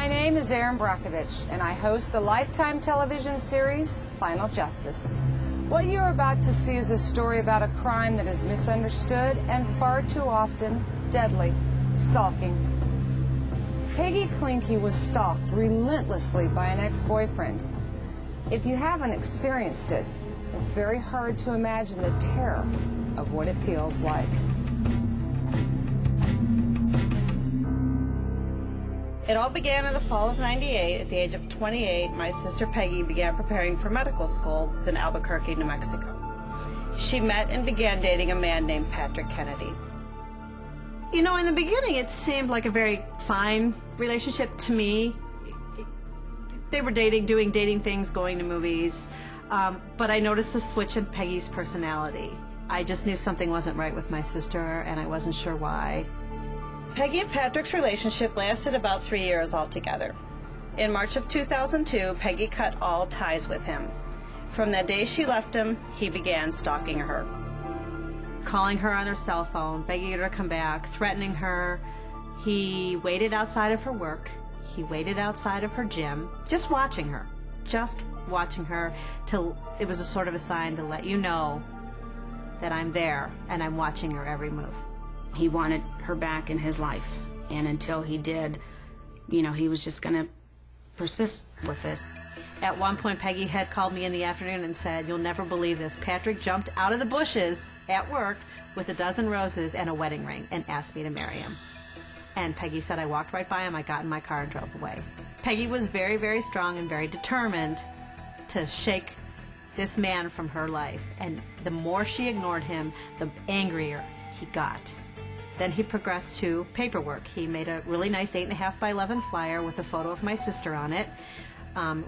My name is Erin Brockovich, and I host the Lifetime television series, Final Justice. What you're about to see is a story about a crime that is misunderstood and far too often deadly: stalking. Peggy Klinke was stalked relentlessly by an ex-boyfriend. If you haven't experienced it, it's very hard to imagine the terror of what it feels like. It all began in the fall of '98. At the age of 28, my sister Peggy began preparing for medical school in Albuquerque, New Mexico. She met and began dating a man named Patrick Kennedy. You know, in the beginning, it seemed like a very fine relationship to me. They were dating, doing dating things, going to movies, but I noticed a switch in Peggy's personality. I just knew something wasn't right with my sister, and I wasn't sure why. Peggy and Patrick's relationship lasted about 3 years altogether. In March of 2002, Peggy cut all ties with him. From that day she left him, he began stalking her. Calling her on her cell phone, begging her to come back, threatening her. He waited outside of her work. He waited outside of her gym, just watching her till it was a sort of a sign to let you know that I'm there and I'm watching her every move. He wanted her back in his life, and until he did, you know, he was just going to persist with it. At one point, Peggy had called me in the afternoon and said, "You'll never believe this. Patrick jumped out of the bushes at work with a dozen roses and a wedding ring and asked me to marry him." And Peggy said, "I walked right by him, I got in my car and drove away." Peggy was very, very strong and very determined to shake this man from her life. And the more she ignored him, the angrier he got. Then he progressed to paperwork. He made a really nice 8.5 by 11 flyer with a photo of my sister on it,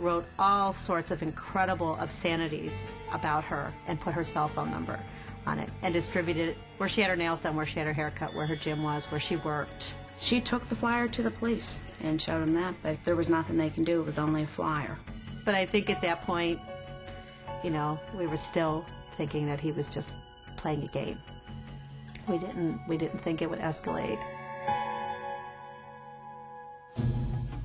wrote all sorts of incredible obscenities about her, and put her cell phone number on it, and distributed it where she had her nails done, where she had her hair cut, where her gym was, where she worked. She took the flyer to the police and showed them that, but there was nothing they can do. It was only a flyer. But I think at that point, you know, we were still thinking that he was just playing a game. We didn't think it would escalate.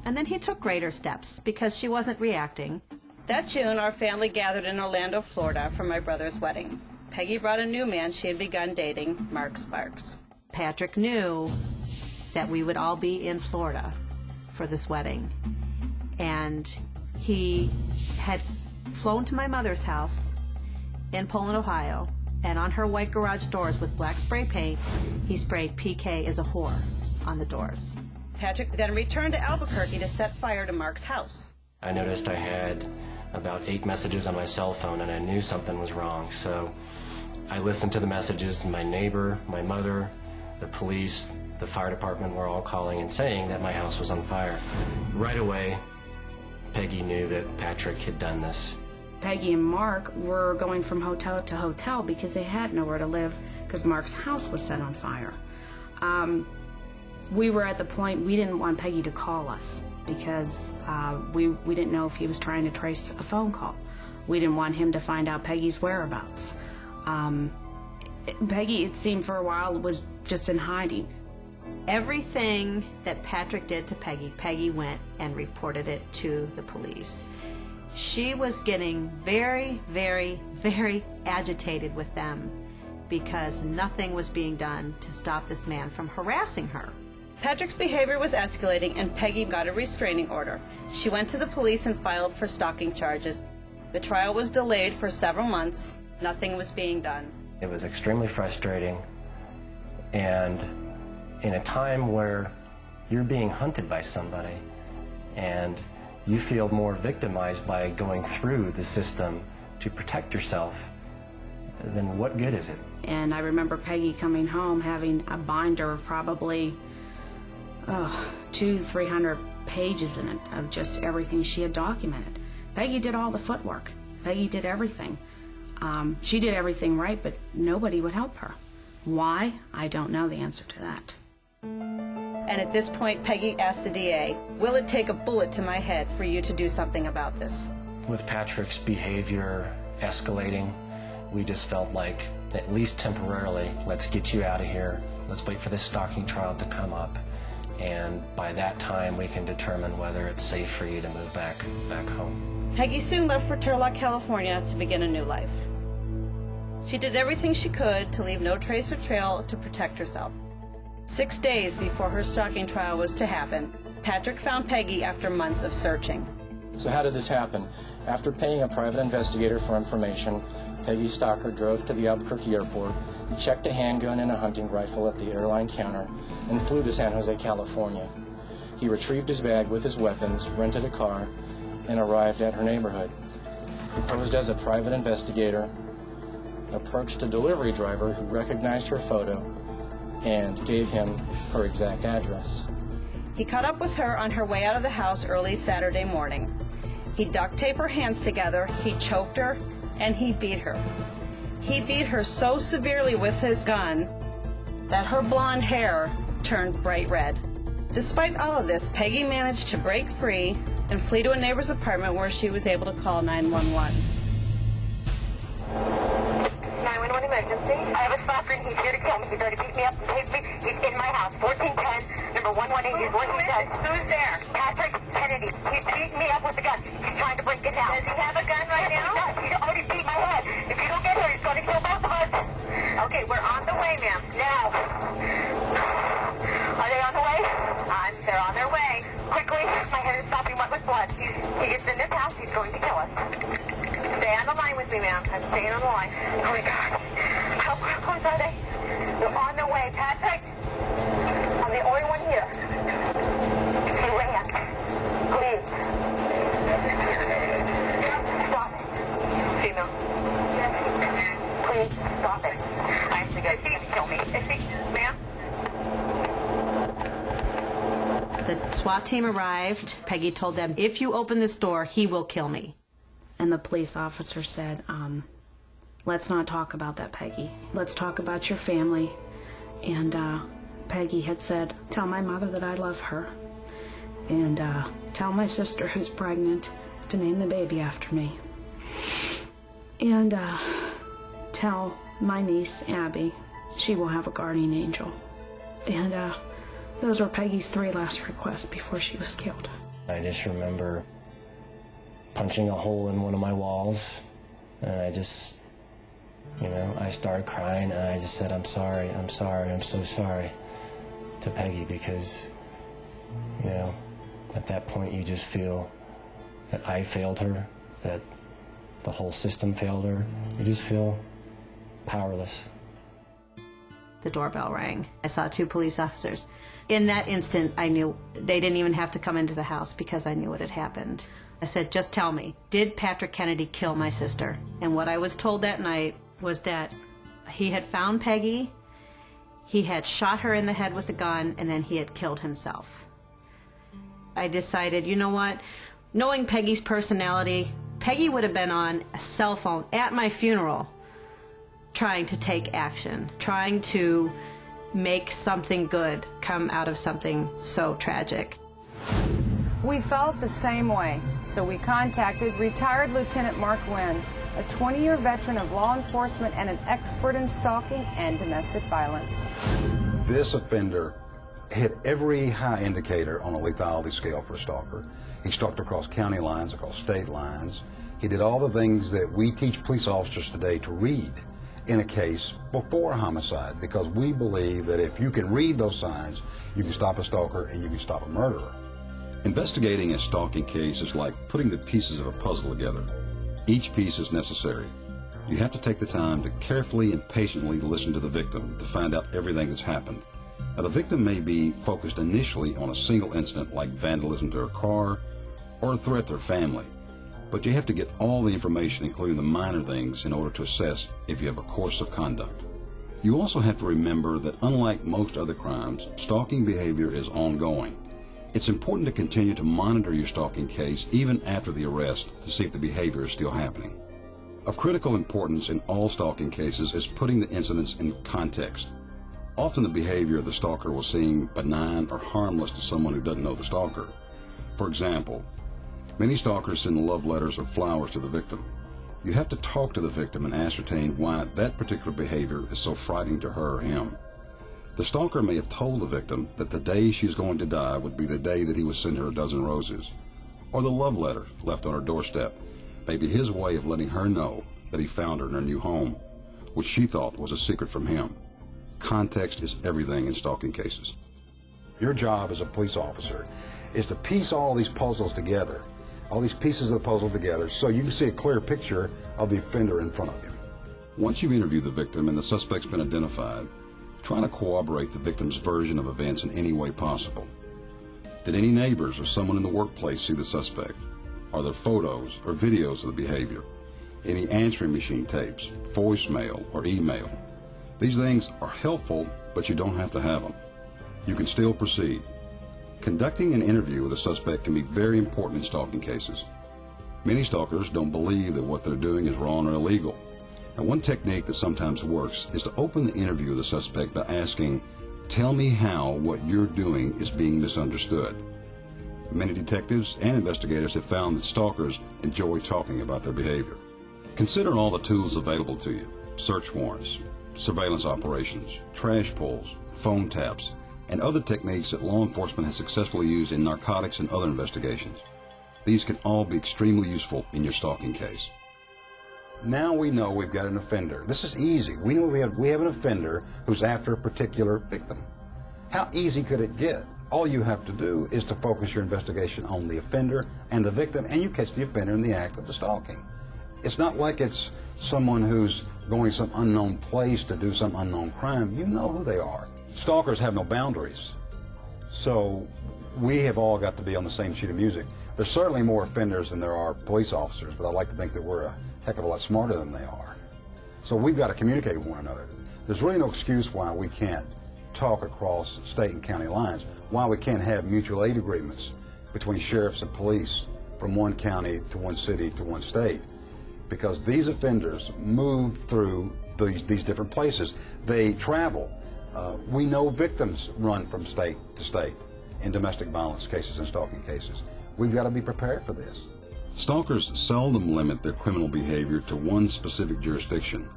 And then he took greater steps because she wasn't reacting. That June, our family gathered in Orlando, Florida for my brother's wedding. Peggy brought a new man she had begun dating, Mark Sparks. Patrick knew that we would all be in Florida for this wedding. And he had flown to my mother's house in Poland, Ohio, and on her white garage doors with black spray paint, he sprayed "PK is a whore" on the doors. Patrick then returned to Albuquerque to set fire to Mark's house. I noticed I had about 8 messages on my cell phone, and I knew something was wrong. So I listened to the messages. My neighbor, my mother, the police, the fire department were all calling and saying that my house was on fire. Right away, Peggy knew that Patrick had done this. Peggy and Mark were going from hotel to hotel because they had nowhere to live because Mark's house was set on fire. We were at the point we didn't want Peggy to call us because we didn't know if he was trying to trace a phone call. We didn't want him to find out Peggy's whereabouts. Peggy, it seemed for a while, was just in hiding. Everything that Patrick did to Peggy, Peggy went and reported it to the police. She was getting very, very, very agitated with them because nothing was being done to stop this man from harassing her. Patrick's behavior was escalating, and Peggy got a restraining order. She went to the police and filed for stalking charges. The trial was delayed for several months. Nothing was being done. It was extremely frustrating, and in a time where you're being hunted by somebody and you feel more victimized by going through the system to protect yourself, then what good is it? And I remember Peggy coming home having a binder of probably 200-300 pages in it of just everything she had documented. Peggy did all the footwork. Peggy did everything. She did everything right, but nobody would help her. Why? I don't know the answer to that. And at this point, Peggy asked the DA, "Will it take a bullet to my head for you to do something about this?" With Patrick's behavior escalating, we just felt like, at least temporarily, let's get you out of here. Let's wait for this stalking trial to come up and by that time we can determine whether it's safe for you to move back home. Peggy soon left for Turlock, California to begin a new life. She did everything she could to leave no trace or trail to protect herself. 6 days before her stalking trial was to happen, Patrick found Peggy after months of searching. So how did this happen? After paying a private investigator for information, Peggy's stalker drove to the Albuquerque airport, he checked a handgun and a hunting rifle at the airline counter, and flew to San Jose, California. He retrieved his bag with his weapons, rented a car, and arrived at her neighborhood. He posed as a private investigator, approached a delivery driver who recognized her photo, and gave him her exact address. He caught up with her on her way out of the house early Saturday morning. He duct taped her hands together, he choked her, and he beat her. He beat her so severely with his gun that her blonde hair turned bright red. Despite all of this, Peggy managed to break free and flee to a neighbor's apartment where she was able to call 911. 911 emergency. I have a stalker and he's here to kill me. He's already beat me up and taped me. He's in my house. 1410, number 118 is what he does. Who's there? Patrick Kennedy. He's beating me up with a gun. He's trying to break it down. Does he have a gun right now? Yes, he does. He's already beat my head. If you don't get her, he's going to kill both of us. Okay, we're on the way, ma'am. Now. Are they on the way? They're on their way. Quickly, my head is stopping wet with blood. He gets in this house, he's going to kill us. Stay on the line with me, ma'am. I'm staying on the line. Oh my God. How close are they? They're on their way. Patrick, I'm the only one here. He ran. Please. Stop it. Female. Please stop it. I think I see him kill me. Ma'am? The SWAT team arrived. Peggy told them, if you open this door, he will kill me. And the police officer said, let's not talk about that, Peggy. Let's talk about your family. And Peggy had said, tell my mother that I love her. And tell my sister who's pregnant to name the baby after me. And tell my niece, Abby, she will have a guardian angel. And those were Peggy's 3 last requests before she was killed. I just remember punching a hole in one of my walls, and I just, I started crying, and I just said, I'm sorry, I'm so sorry to Peggy, because, at that point you just feel that I failed her, that the whole system failed her. You just feel powerless. The doorbell rang. I saw 2 police officers. In that instant, I knew they didn't even have to come into the house because I knew what had happened. I said, just tell me, did Patrick Kennedy kill my sister? And what I was told that night was that he had found Peggy, he had shot her in the head with a gun, and then he had killed himself. I decided, you know what? Knowing Peggy's personality, Peggy would have been on a cell phone at my funeral trying to take action, trying to make something good come out of something so tragic. We felt the same way, so we contacted retired Lieutenant Mark Wynn, a 20-year veteran of law enforcement and an expert in stalking and domestic violence. This offender hit every high indicator on a lethality scale for a stalker. He stalked across county lines, across state lines. He did all the things that we teach police officers today to read in a case before a homicide, because we believe that if you can read those signs, you can stop a stalker and you can stop a murderer. Investigating a stalking case is like putting the pieces of a puzzle together. Each piece is necessary. You have to take the time to carefully and patiently listen to the victim to find out everything that's happened. Now, the victim may be focused initially on a single incident like vandalism to her car or a threat to her family, but you have to get all the information, including the minor things, in order to assess if you have a course of conduct. You also have to remember that unlike most other crimes, stalking behavior is ongoing. It's important to continue to monitor your stalking case even after the arrest to see if the behavior is still happening. Of critical importance in all stalking cases is putting the incidents in context. Often the behavior of the stalker will seem benign or harmless to someone who doesn't know the stalker. For example, many stalkers send love letters or flowers to the victim. You have to talk to the victim and ascertain why that particular behavior is so frightening to her or him. The stalker may have told the victim that the day she's going to die would be the day that he would send her a dozen roses, or the love letter left on her doorstep may be his way of letting her know that he found her in her new home, which she thought was a secret from him. Context is everything in stalking cases. Your job as a police officer is to piece all these puzzles together, all these pieces of the puzzle together, so you can see a clear picture of the offender in front of you. Once you've interviewed the victim and the suspect's been identified, try to corroborate the victim's version of events in any way possible. Did any neighbors or someone in the workplace see the suspect? Are there photos or videos of the behavior? Any answering machine tapes, voicemail, or email? These things are helpful, but you don't have to have them. You can still proceed. Conducting an interview with a suspect can be very important in stalking cases. Many stalkers don't believe that what they're doing is wrong or illegal. And one technique that sometimes works is to open the interview with the suspect by asking, "Tell me how what you're doing is being misunderstood." Many detectives and investigators have found that stalkers enjoy talking about their behavior. Consider all the tools available to you: search warrants, surveillance operations, trash pulls, phone taps, and other techniques that law enforcement has successfully used in narcotics and other investigations. These can all be extremely useful in your stalking case. Now we know we've got an offender. This is easy. We know we have an offender who's after a particular victim. How easy could it get? All you have to do is to focus your investigation on the offender and the victim, and you catch the offender in the act of the stalking. It's not like it's someone who's going to some unknown place to do some unknown crime. You know who they are. Stalkers have no boundaries. So we have all got to be on the same sheet of music. There's certainly more offenders than there are police officers, but I like to think that we're a heck of a lot smarter than they are. So we've got to communicate with one another. There's really no excuse why we can't talk across state and county lines, why we can't have mutual aid agreements between sheriffs and police from one county to one city to one state, because these offenders move through these different places. They travel. We know victims run from state to state in domestic violence cases and stalking cases. We've got to be prepared for this. Stalkers seldom limit their criminal behavior to one specific jurisdiction.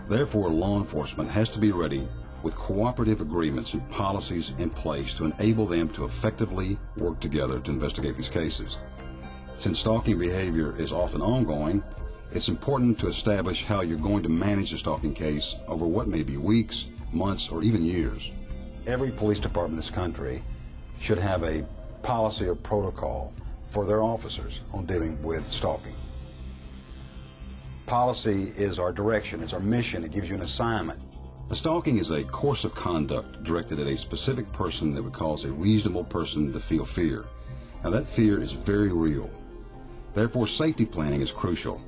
Therefore, law enforcement has to be ready with cooperative agreements and policies in place to enable them to effectively work together to investigate these cases. Since stalking behavior is often ongoing, it's important to establish how you're going to manage the stalking case over what may be weeks, months, or even years. Every police department in this country should have a policy or protocol for their officers on dealing with stalking. Policy is our direction, it's our mission, it gives you an assignment. A stalking is a course of conduct directed at a specific person that would cause a reasonable person to feel fear. Now that fear is very real. Therefore, safety planning is crucial.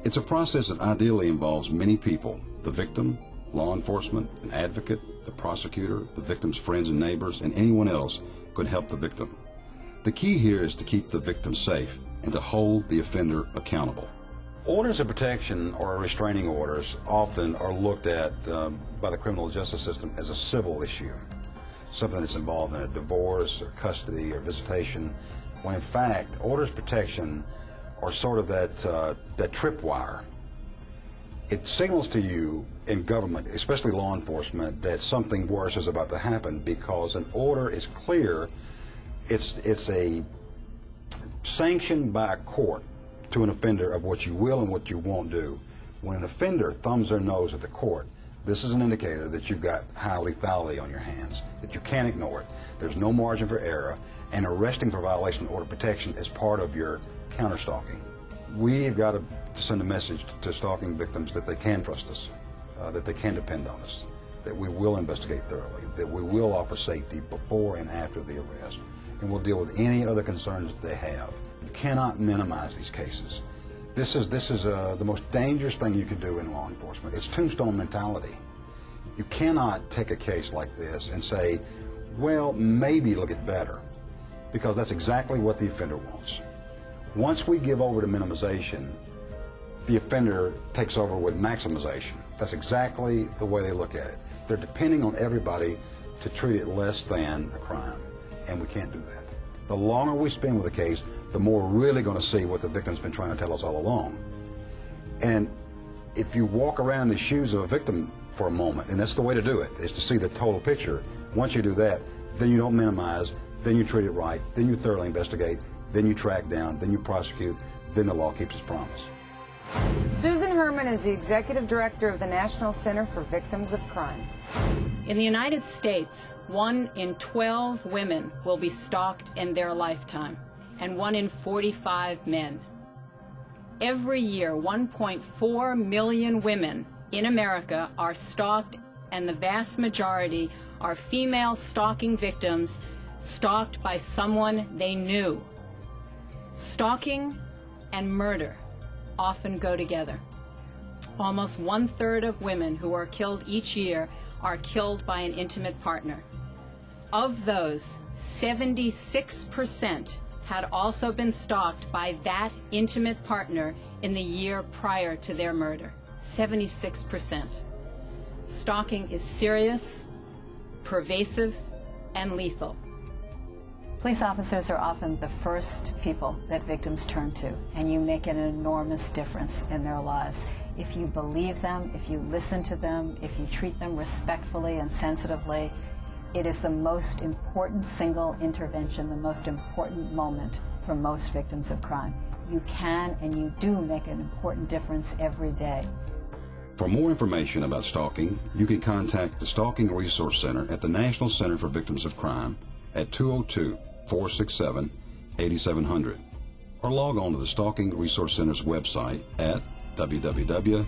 It's a process that ideally involves many people: the victim, law enforcement, an advocate, the prosecutor, the victim's friends and neighbors, and anyone else who can help the victim. The key here is to keep the victim safe and to hold the offender accountable. Orders of protection or restraining orders often are looked at by the criminal justice system as a civil issue, something that's involved in a divorce or custody or visitation, when in fact orders of protection are sort of that tripwire. It signals to you in government, especially law enforcement, that something worse is about to happen, because an order is clear. It's a sanction by a court to an offender of what you will and what you won't do. When an offender thumbs their nose at the court, this is an indicator that you've got high lethality on your hands, that you can't ignore it. There's no margin for error, and arresting for violation of order of protection is part of your counter-stalking. We've got to send a message to stalking victims that they can trust us, that they can depend on us, that we will investigate thoroughly, that we will offer safety before and after the arrest, and we'll deal with any other concerns that they have. You cannot minimize these cases. This is the most dangerous thing you can do in law enforcement. It's tombstone mentality. You cannot take a case like this and say, well, maybe it'll get better, because that's exactly what the offender wants. Once we give over to minimization, the offender takes over with maximization. That's exactly the way they look at it. They're depending on everybody to treat it less than a crime, and we can't do that. The longer we spend with a case, the more we're really going to see what the victim's been trying to tell us all along. And if you walk around in the shoes of a victim for a moment. And that's the way to do it, is to see the total picture. Once you do that, then you don't minimize, then you treat it right, then you thoroughly investigate, then you track down, then you prosecute, then the law keeps its promise. Susan Herman is the Executive Director of the National Center for Victims of Crime. In the United States, 1 in 12 women will be stalked in their lifetime, and 1 in 45 men. Every year, 1.4 million women in America are stalked, and the vast majority are female stalking victims stalked by someone they knew. Stalking and murder often go together. Almost 1/3 of women who are killed each year are killed by an intimate partner. Of those, 76% had also been stalked by that intimate partner in the year prior to their murder. 76%. Stalking is serious, pervasive, and lethal. Police officers are often the first people that victims turn to, and you make an enormous difference in their lives. If you believe them, if you listen to them, if you treat them respectfully and sensitively, it is the most important single intervention, the most important moment for most victims of crime. You can and you do make an important difference every day. For more information about stalking, you can contact the Stalking Resource Center at the National Center for Victims of Crime at 202-467-8700, or log on to the Stalking Resource Center's website at www.ncvc.org.